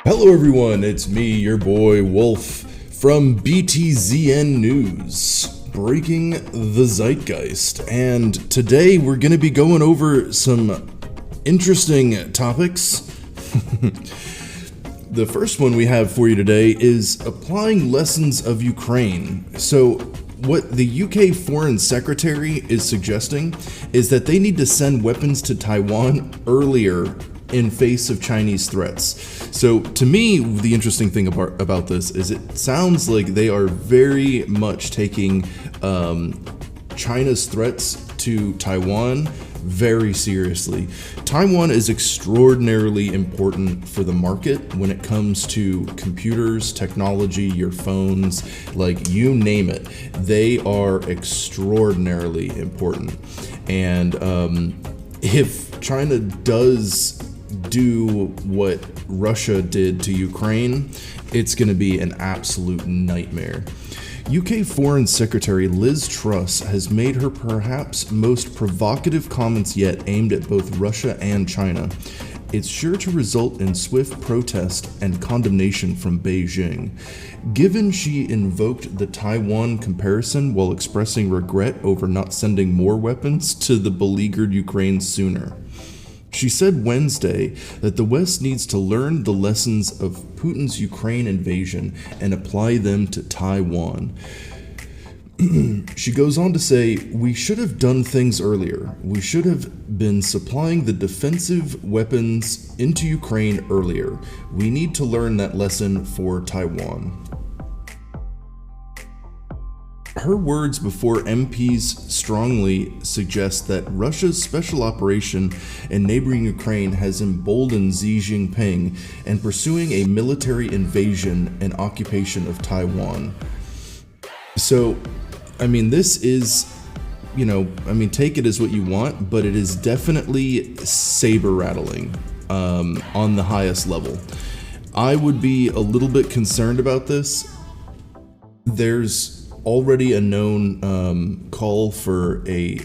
Hello everyone, it's me, your boy Wolf, from BTZN News, breaking the zeitgeist, and today we're going to be going over some interesting topics. The first one we have for you today is applying lessons of Ukraine. So what the UK Foreign Secretary is suggesting is that they need to send weapons to Taiwan earlier in face of Chinese threats. So to me, the interesting thing about this is it sounds like they are very much taking China's threats to Taiwan very seriously. Taiwan is extraordinarily important for the market when it comes to computers, technology, your phones, like you name it. They are extraordinarily important. And if China does do what Russia did to Ukraine, it's going to be an absolute nightmare. UK Foreign Secretary Liz Truss has made her perhaps most provocative comments yet aimed at both Russia and China. It's sure to result in swift protest and condemnation from Beijing. Given she invoked the Taiwan comparison while expressing regret over not sending more weapons to the beleaguered Ukraine sooner. She said Wednesday that the West needs to learn the lessons of Putin's Ukraine invasion and apply them to Taiwan. She goes on to say, "We should have done things earlier. We should have been supplying the defensive weapons into Ukraine earlier. We need to learn that lesson for Taiwan." Her words before MPs strongly suggest that Russia's special operation in neighboring Ukraine has emboldened Xi Jinping in pursuing a military invasion and occupation of Taiwan. So, this is, take it as what you want, but it is definitely saber rattling on the highest level. I would be a little bit concerned about this. There's already a known call for a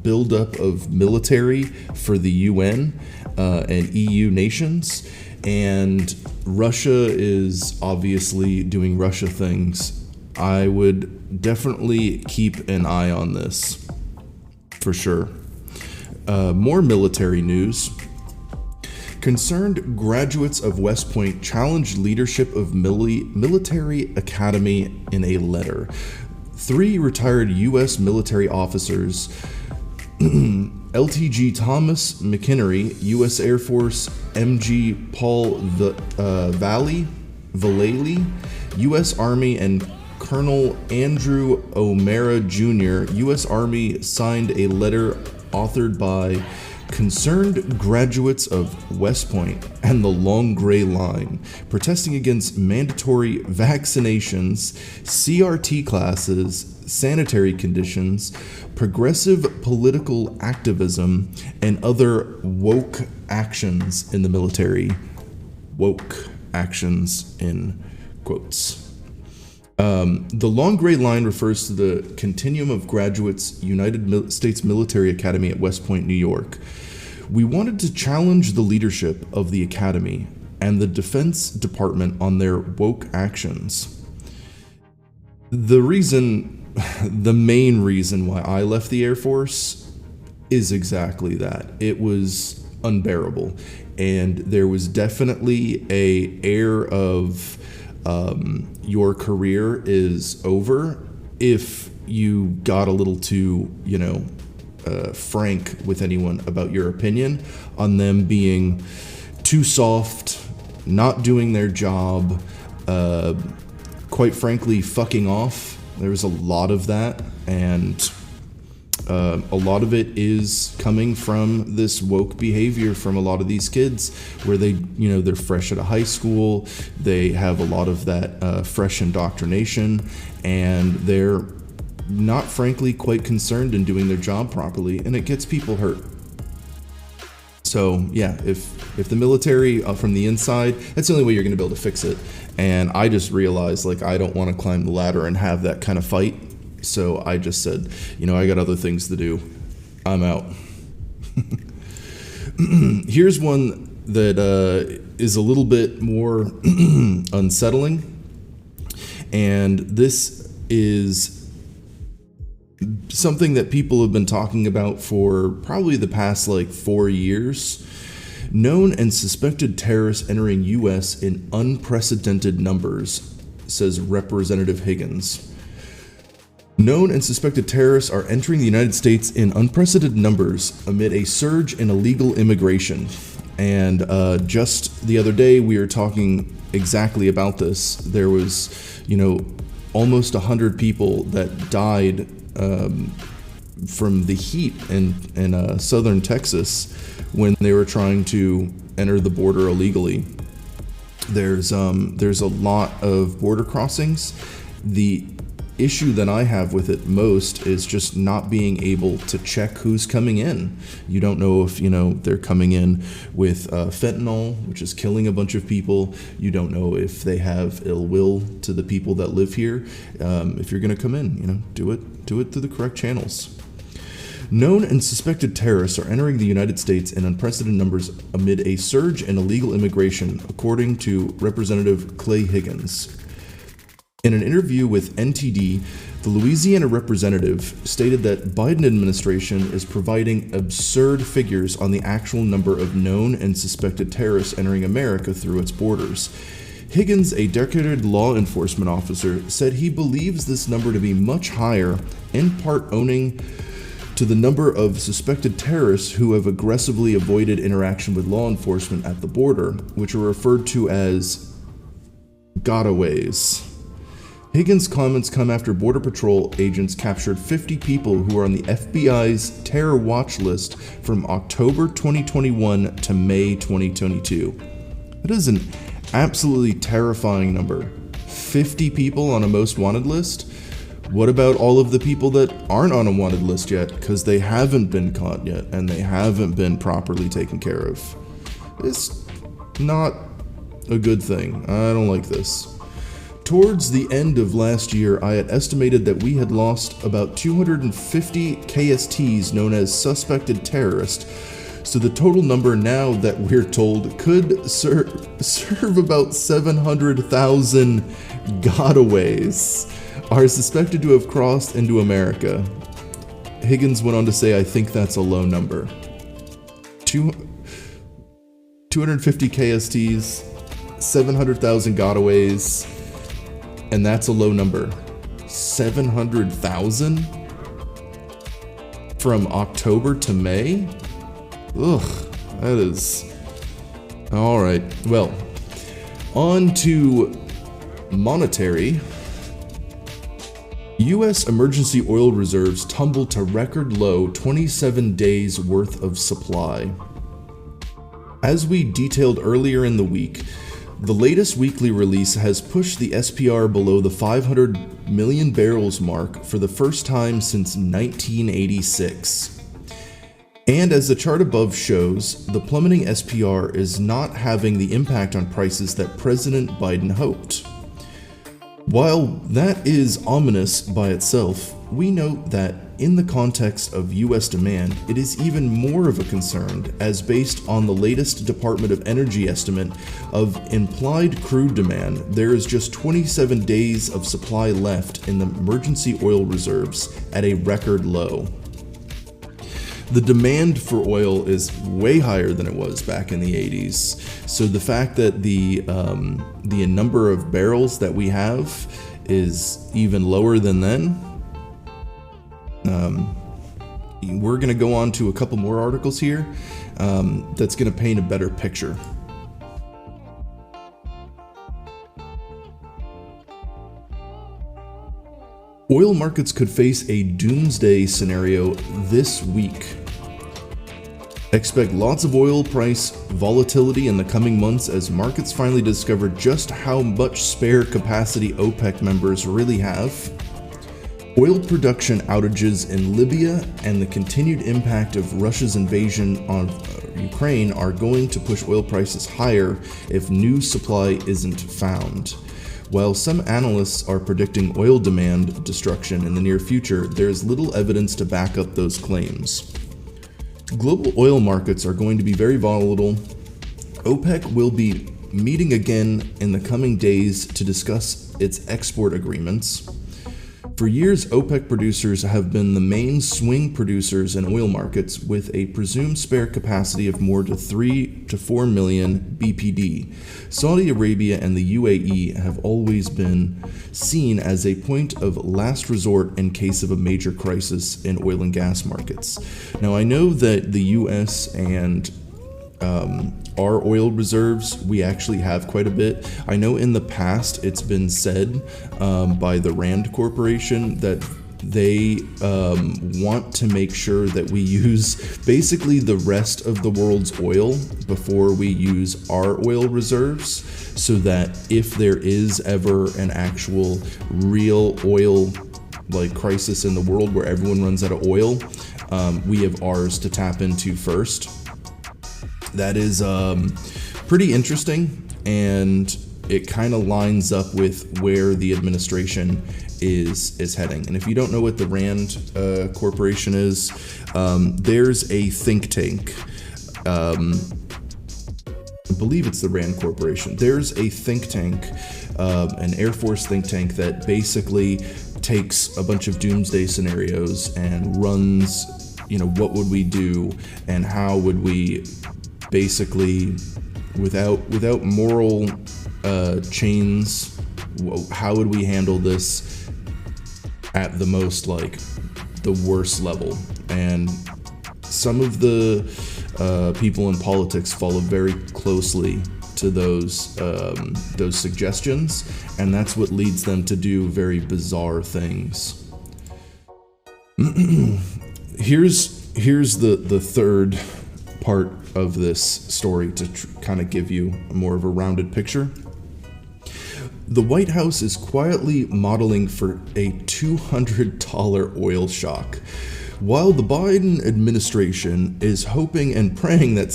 buildup of military for the UN and EU nations, and Russia is obviously doing Russia things. I would definitely keep an eye on this, for sure. More military news. Concerned graduates of West Point challenged leadership of military academy in a letter. 3 retired U.S. military officers, LTG Thomas McInerney, U.S. Air Force MG Paul Valley, U.S. Army, and Colonel Andrew O'Mara Jr., U.S. Army, signed a letter authored by concerned graduates of West Point and the Long Gray Line, protesting against mandatory vaccinations, CRT classes, sanitary conditions, progressive political activism, and other woke actions in the military. Woke actions in quotes. The Long Gray Line refers to the Continuum of Graduates United States Military Academy at West Point, New York. "We wanted to challenge the leadership of the Academy and the Defense Department on their woke actions." The main reason why I left the Air Force is exactly that. It was unbearable, and there was definitely an air of your career is over if you got a little too, frank with anyone about your opinion on them being too soft, not doing their job, quite frankly, fucking off. There was a lot of that, and a lot of it is coming from this woke behavior from a lot of these kids where they're fresh out of high school, they have a lot of that fresh indoctrination, and they're not frankly quite concerned in doing their job properly, and it gets people hurt. So yeah, if the military from the inside, that's the only way you're going to be able to fix it. And I just realized, I don't want to climb the ladder and have that kind of fight. So I just said, I got other things to do. I'm out. Here's one that is a little bit more unsettling. And this is something that people have been talking about for probably the past 4 years. Known and suspected terrorists entering U.S. in unprecedented numbers, says Representative Higgins. Known and suspected terrorists are entering the United States in unprecedented numbers amid a surge in illegal immigration. And just the other day, we were talking exactly about this. There was, almost 100 people that died from the heat in southern Texas when they were trying to enter the border illegally. There's a lot of border crossings. The issue that I have with it most is just not being able to check who's coming in. You don't know if, they're coming in with fentanyl, which is killing a bunch of people. You don't know if they have ill will to the people that live here. If you're going to come in, do it through the correct channels. Known and suspected terrorists are entering the United States in unprecedented numbers amid a surge in illegal immigration, according to Representative Clay Higgins. In an interview with NTD, the Louisiana representative stated that Biden administration is providing absurd figures on the actual number of known and suspected terrorists entering America through its borders. Higgins, a decorated law enforcement officer, said he believes this number to be much higher, in part owing to the number of suspected terrorists who have aggressively avoided interaction with law enforcement at the border, which are referred to as gotaways. Higgins' comments come after Border Patrol agents captured 50 people who are on the FBI's terror watch list from October 2021 to May 2022. That is an absolutely terrifying number. 50 people on a most wanted list? What about all of the people that aren't on a wanted list yet because they haven't been caught yet and they haven't been properly taken care of? It's not a good thing. I don't like this. Towards the end of last year, I had estimated that we had lost about 250 KSTs known as suspected terrorists. So the total number now that we're told could serve about 700,000 gotaways are suspected to have crossed into America. Higgins went on to say, I think that's a low number. 250 KSTs, 700,000 gotaways, and that's a low number. 700,000 from October to May? Ugh, that is... All right, well, on to monetary. U.S. emergency oil reserves tumbled to record low 27 days worth of supply. As we detailed earlier in the week, the latest weekly release has pushed the SPR below the 500 million barrels mark for the first time since 1986. And as the chart above shows, the plummeting SPR is not having the impact on prices that President Biden hoped. While that is ominous by itself, we note that in the context of US demand, it is even more of a concern, as based on the latest Department of Energy estimate of implied crude demand, there is just 27 days of supply left in the emergency oil reserves at a record low. The demand for oil is way higher than it was back in the 80s. So the fact that the number of barrels that we have is even lower than then, we're going to go on to a couple more articles here that's going to paint a better picture. Oil markets could face a doomsday scenario this week. Expect lots of oil price volatility in the coming months as markets finally discover just how much spare capacity OPEC members really have. Oil production outages in Libya and the continued impact of Russia's invasion of Ukraine are going to push oil prices higher if new supply isn't found. While some analysts are predicting oil demand destruction in the near future, there is little evidence to back up those claims. Global oil markets are going to be very volatile OPEC will be meeting again in the coming days to discuss its export agreements. For years, OPEC producers have been the main swing producers in oil markets with a presumed spare capacity of more than 3 to 4 million BPD. Saudi Arabia and the UAE have always been seen as a point of last resort in case of a major crisis in oil and gas markets. Now, I know that the US and our oil reserves, we actually have quite a bit. I know in the past it's been said by the Rand Corporation that they want to make sure that we use basically the rest of the world's oil before we use our oil reserves, so that if there is ever an actual real oil crisis in the world where everyone runs out of oil, we have ours to tap into first. That is pretty interesting, and it kind of lines up with where the administration is heading. And if you don't know what the Rand Corporation is, there's a think tank. I believe it's the Rand Corporation. There's a think tank, an Air Force think tank, that basically takes a bunch of doomsday scenarios and runs, what would we do and how would we basically, without moral chains, how would we handle this at the most, the worst level? And some of the people in politics follow very closely to those suggestions, and that's what leads them to do very bizarre things. Here's the third part of this story to kind of give you more of a rounded picture. The White House is quietly modeling for a $200 oil shock, while the Biden administration is hoping and praying that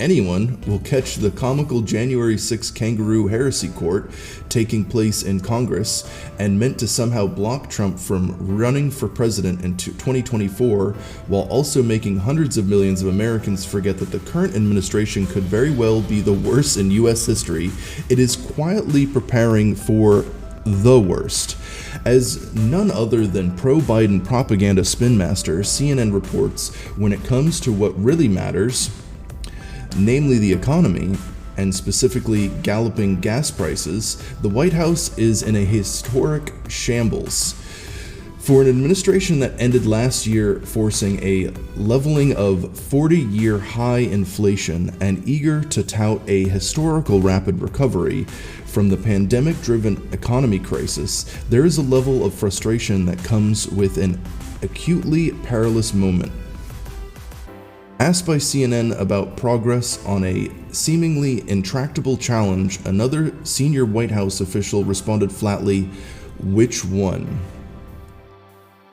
anyone will catch the comical January 6 kangaroo heresy court taking place in Congress and meant to somehow block Trump from running for president in 2024, while also making hundreds of millions of Americans forget that the current administration could very well be the worst in U.S. history. It is quietly preparing for the worst. As none other than pro-Biden propaganda spin master CNN reports, when it comes to what really matters, namely the economy, and specifically galloping gas prices, the White House is in a historic shambles. For an administration that ended last year forcing a leveling of 40-year high inflation and eager to tout a historical rapid recovery from the pandemic-driven economy crisis, there is a level of frustration that comes with an acutely perilous moment. Asked by CNN about progress on a seemingly intractable challenge, another senior White House official responded flatly, "Which one?"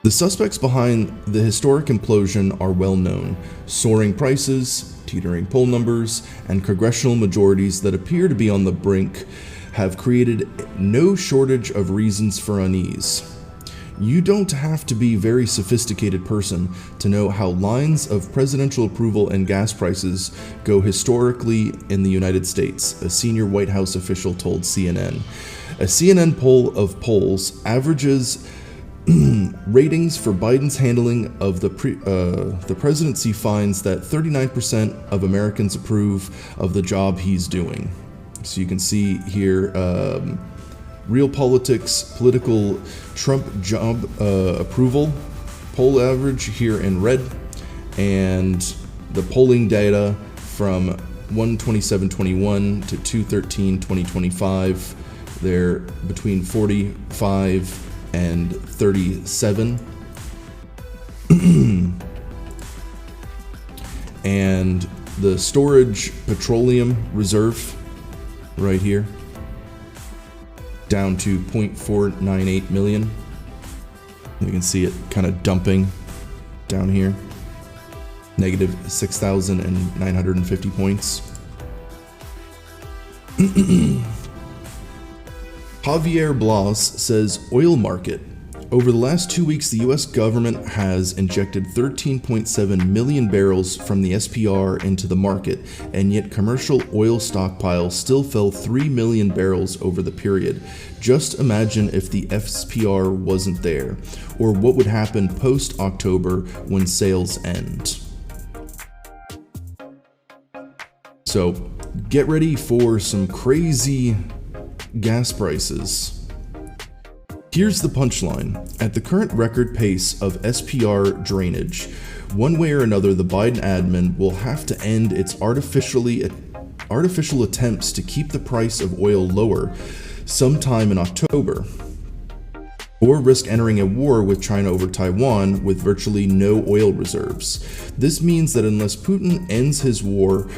The suspects behind the historic implosion are well known: soaring prices, teetering poll numbers, and congressional majorities that appear to be on the brink have created no shortage of reasons for unease. You don't have to be a very sophisticated person to know how lines of presidential approval and gas prices go historically in the United States, a senior White House official told CNN. A CNN poll of polls averages ratings for Biden's handling of the presidency finds that 39% of Americans approve of the job he's doing. So you can see here, Real Politics, political Trump job approval, poll average here in red, and the polling data from 1/27/21 to 2/13/2025. They're between 45 and 37. And the storage petroleum reserve right here, down to 0.498 million. You can see it kind of dumping down here. Negative 6,950 points. Javier Blas says oil market. Over the last 2 weeks, the US government has injected 13.7 million barrels from the SPR into the market, and yet commercial oil stockpiles still fell 3 million barrels over the period. Just imagine if the SPR wasn't there, or what would happen post-October when sales end. So, get ready for some crazy gas prices. Here's the punchline. At the current record pace of SPR drainage, one way or another, the Biden admin will have to end its artificial attempts to keep the price of oil lower sometime in October, or risk entering a war with China over Taiwan with virtually no oil reserves. This means that unless Putin ends his war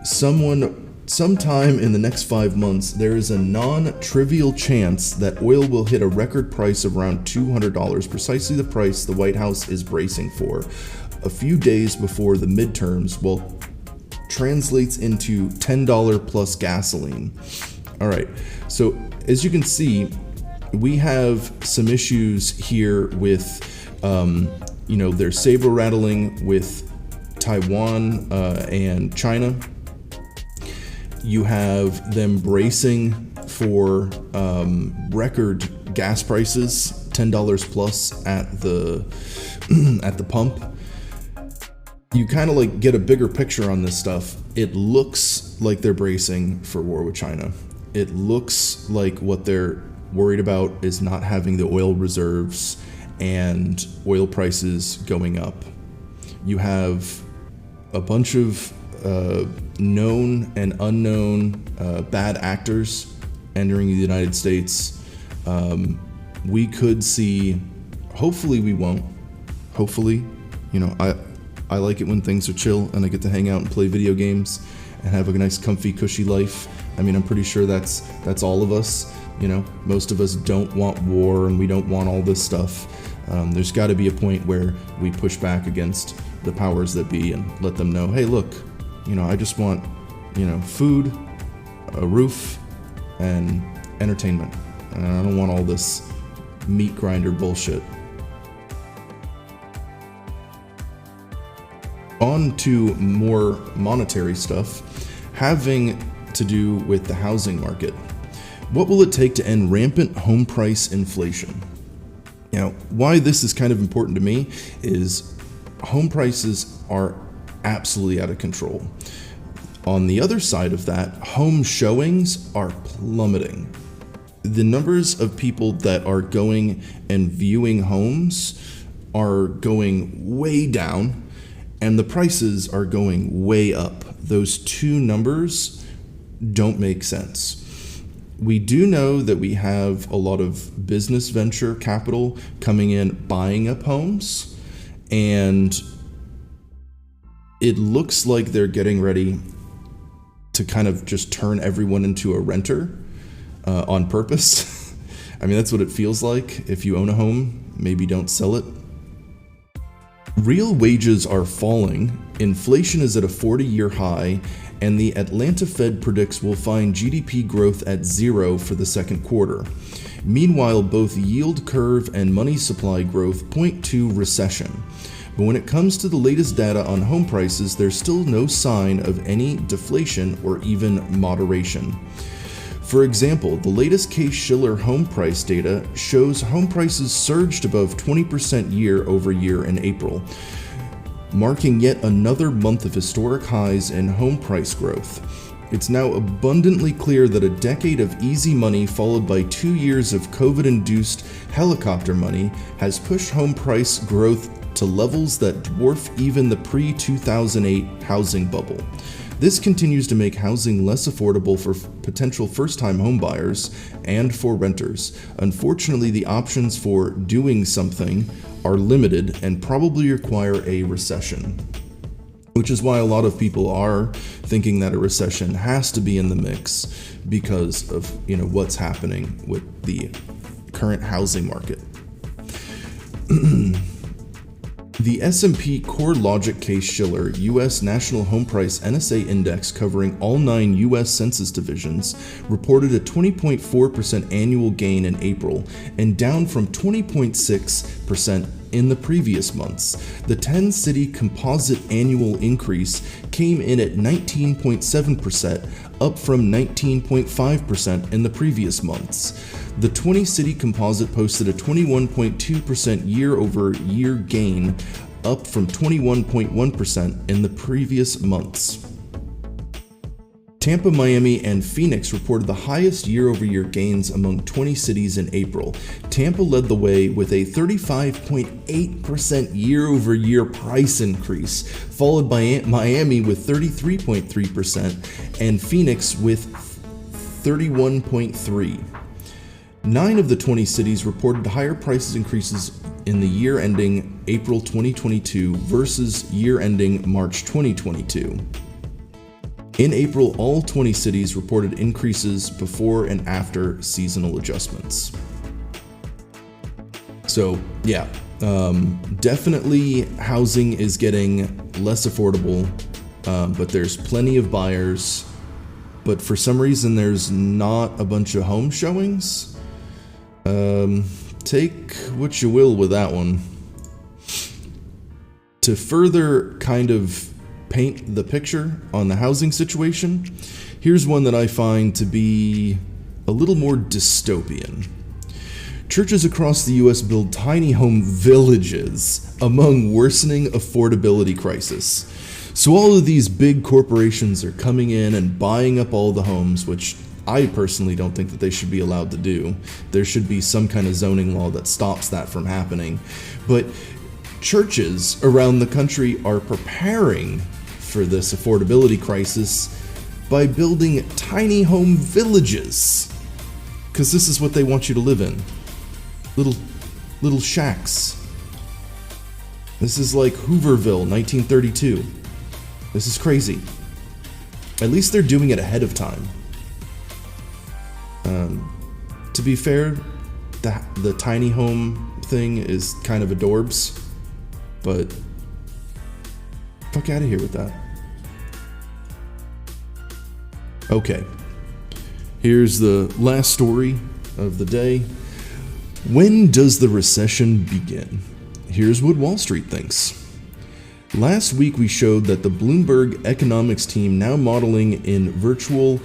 sometime in the next 5 months, there is a non-trivial chance that oil will hit a record price of around $200, precisely the price the White House is bracing for, a few days before the midterms, well, translates into $10 plus gasoline. All right, so as you can see, we have some issues here with, their saber rattling with Taiwan and China. You have them bracing for record gas prices, $10 plus at the pump. You kind of like get a bigger picture on this stuff. It looks like they're bracing for war with China. It looks like what they're worried about is not having the oil reserves and oil prices going up. You have a bunch of known and unknown bad actors entering the United States. We could see, hopefully we won't. Hopefully, I like it when things are chill and I get to hang out and play video games and have a nice, comfy, cushy life. I mean, I'm pretty sure that's all of us. Most of us don't want war and we don't want all this stuff. There's got to be a point where we push back against the powers that be and let them know, hey, look, I just want, food, a roof, and entertainment. And I don't want all this meat grinder bullshit. On to more monetary stuff, having to do with the housing market. What will it take to end rampant home price inflation? Why this is kind of important to me is home prices are absolutely out of control. On the other side of that, home showings are plummeting. The numbers of people that are going and viewing homes are going way down, and the prices are going way up. Those two numbers don't make sense. We do know that we have a lot of business venture capital coming in, buying up homes, and it looks like they're getting ready to kind of just turn everyone into a renter on purpose. I mean, that's what it feels like. If you own a home, maybe don't sell it. Real wages are falling, inflation is at a 40-year high, and the Atlanta Fed predicts we'll find GDP growth at 0 for the second quarter. Meanwhile, both yield curve and money supply growth point to recession. But when it comes to the latest data on home prices, there's still no sign of any deflation or even moderation. For example, the latest Case-Shiller home price data shows home prices surged above 20% year over year in April, marking yet another month of historic highs in home price growth. It's now abundantly clear that a decade of easy money followed by 2 years of COVID-induced helicopter money has pushed home price growth to levels that dwarf even the pre-2008 housing bubble. This continues to make housing less affordable for potential first-time homebuyers and for renters. Unfortunately, the options for doing something are limited and probably require a recession, which is why a lot of people are thinking that a recession has to be in the mix because of what's happening with the current housing market. The S&P CoreLogic Case-Shiller U.S. National Home Price NSA Index covering all 9 U.S. Census divisions reported a 20.4% annual gain in April and down from 20.6% in the previous months. The 10-city composite annual increase came in at 19.7%, up from 19.5% in the previous months. The 20-city composite posted a 21.2% year-over-year gain, up from 21.1% in the previous months. Tampa, Miami, and Phoenix reported the highest year-over-year gains among 20 cities in April. Tampa led the way with a 35.8% year-over-year price increase, followed by Miami with 33.3% and Phoenix with 31.3%. 9 of the 20 cities reported higher price increases in the year ending April 2022 versus year ending March 2022. In April, all 20 cities reported increases before and after seasonal adjustments. So, yeah, definitely housing is getting less affordable, but there's plenty of buyers. But for some reason, there's not a bunch of home showings. Take what you will with that one. To further kind of paint the picture on the housing situation, here's one that I find to be a little more dystopian. Churches across the U.S. build tiny home villages among worsening affordability crisis. So all of these big corporations are coming in and buying up all the homes, which I personally don't think that they should be allowed to do. There should be some kind of zoning law that stops that from happening. But churches around the country are preparing for this affordability crisis by building tiny home villages. Because this is what they want you to live in. Little shacks. This is like Hooverville, 1932. This is crazy. At least they're doing it ahead of time. To be fair, the tiny home thing is kind of adorbs, but fuck out of here with that. Okay, here's the last story of the day. When does the recession begin? Here's what Wall Street thinks. Last week we showed that the Bloomberg economics team now modeling in virtual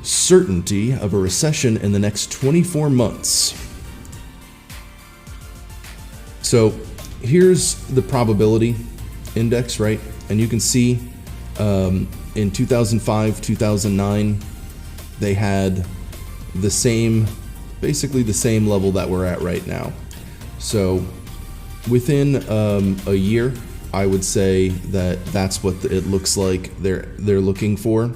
certainty of a recession in the next 24 months. So here's the probability index, right? And you can see in 2005, 2009, they had the same, basically the same level that we're at right now. So within a year, I would say that that's what it looks like they're looking for.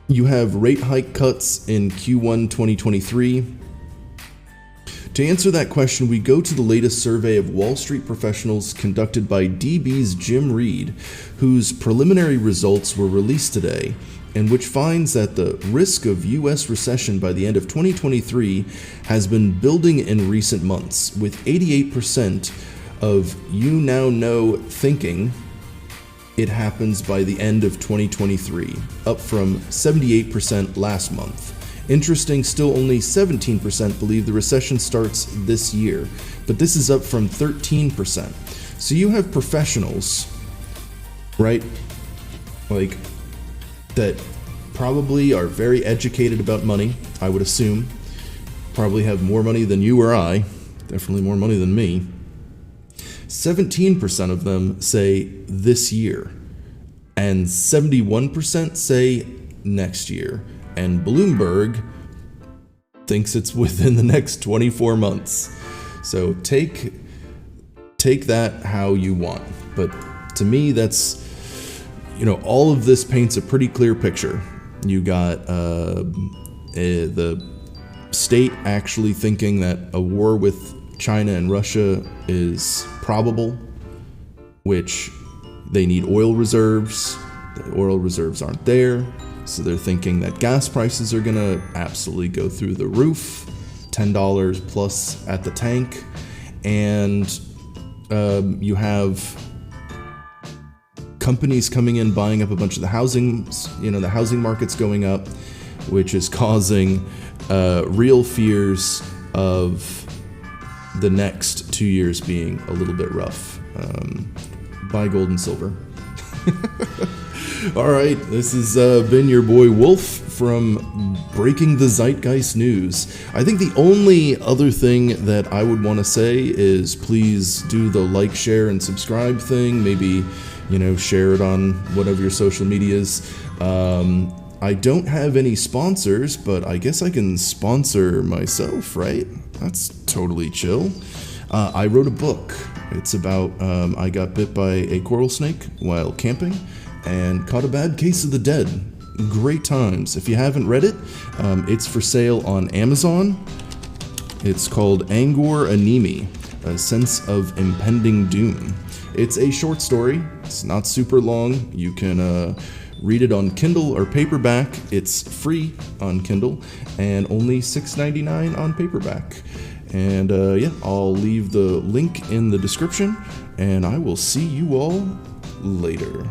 You have rate hike cuts in Q1 2023. To answer that question, we go to the latest survey of Wall Street professionals conducted by DB's Jim Reed, whose preliminary results were released today, and which finds that the risk of U.S. recession by the end of 2023 has been building in recent months, with 88% of You Now Know thinking it happens by the end of 2023, up from 78% last month. Interesting, still only 17% believe the recession starts this year, but this is up from 13%. So you have professionals, right, like, that probably are very educated about money, I would assume, probably have more money than you or I, definitely more money than me. 17% of them say this year, and 71% say next year. And Bloomberg thinks it's within the next 24 months. So take that how you want. But to me, that's, all of this paints a pretty clear picture. You got the state actually thinking that a war with China and Russia is probable, which they need oil reserves. The oil reserves aren't there. So they're thinking that gas prices are going to absolutely go through the roof, $10 plus at the tank. and you have companies coming in, buying up a bunch of the housing, the housing market's going up, which is causing real fears of the next 2 years being a little bit rough. Buy gold and silver. All right, this has been your boy Wolf from Breaking the Zeitgeist News. I think the only other thing that I would want to say is please do the like, share, and subscribe thing. Maybe, share it on whatever your social media is. I don't have any sponsors, but I guess I can sponsor myself, right? That's totally chill. I wrote a book. It's about I got bit by a coral snake while camping and caught a bad case of the dead. Great times. If you haven't read it, it's for sale on Amazon. It's called Angor Anemi, A Sense of Impending Doom. It's a short story. It's not super long. You can read it on Kindle or paperback. It's free on Kindle and only $6.99 on paperback. And I'll leave the link in the description, and I will see you all later.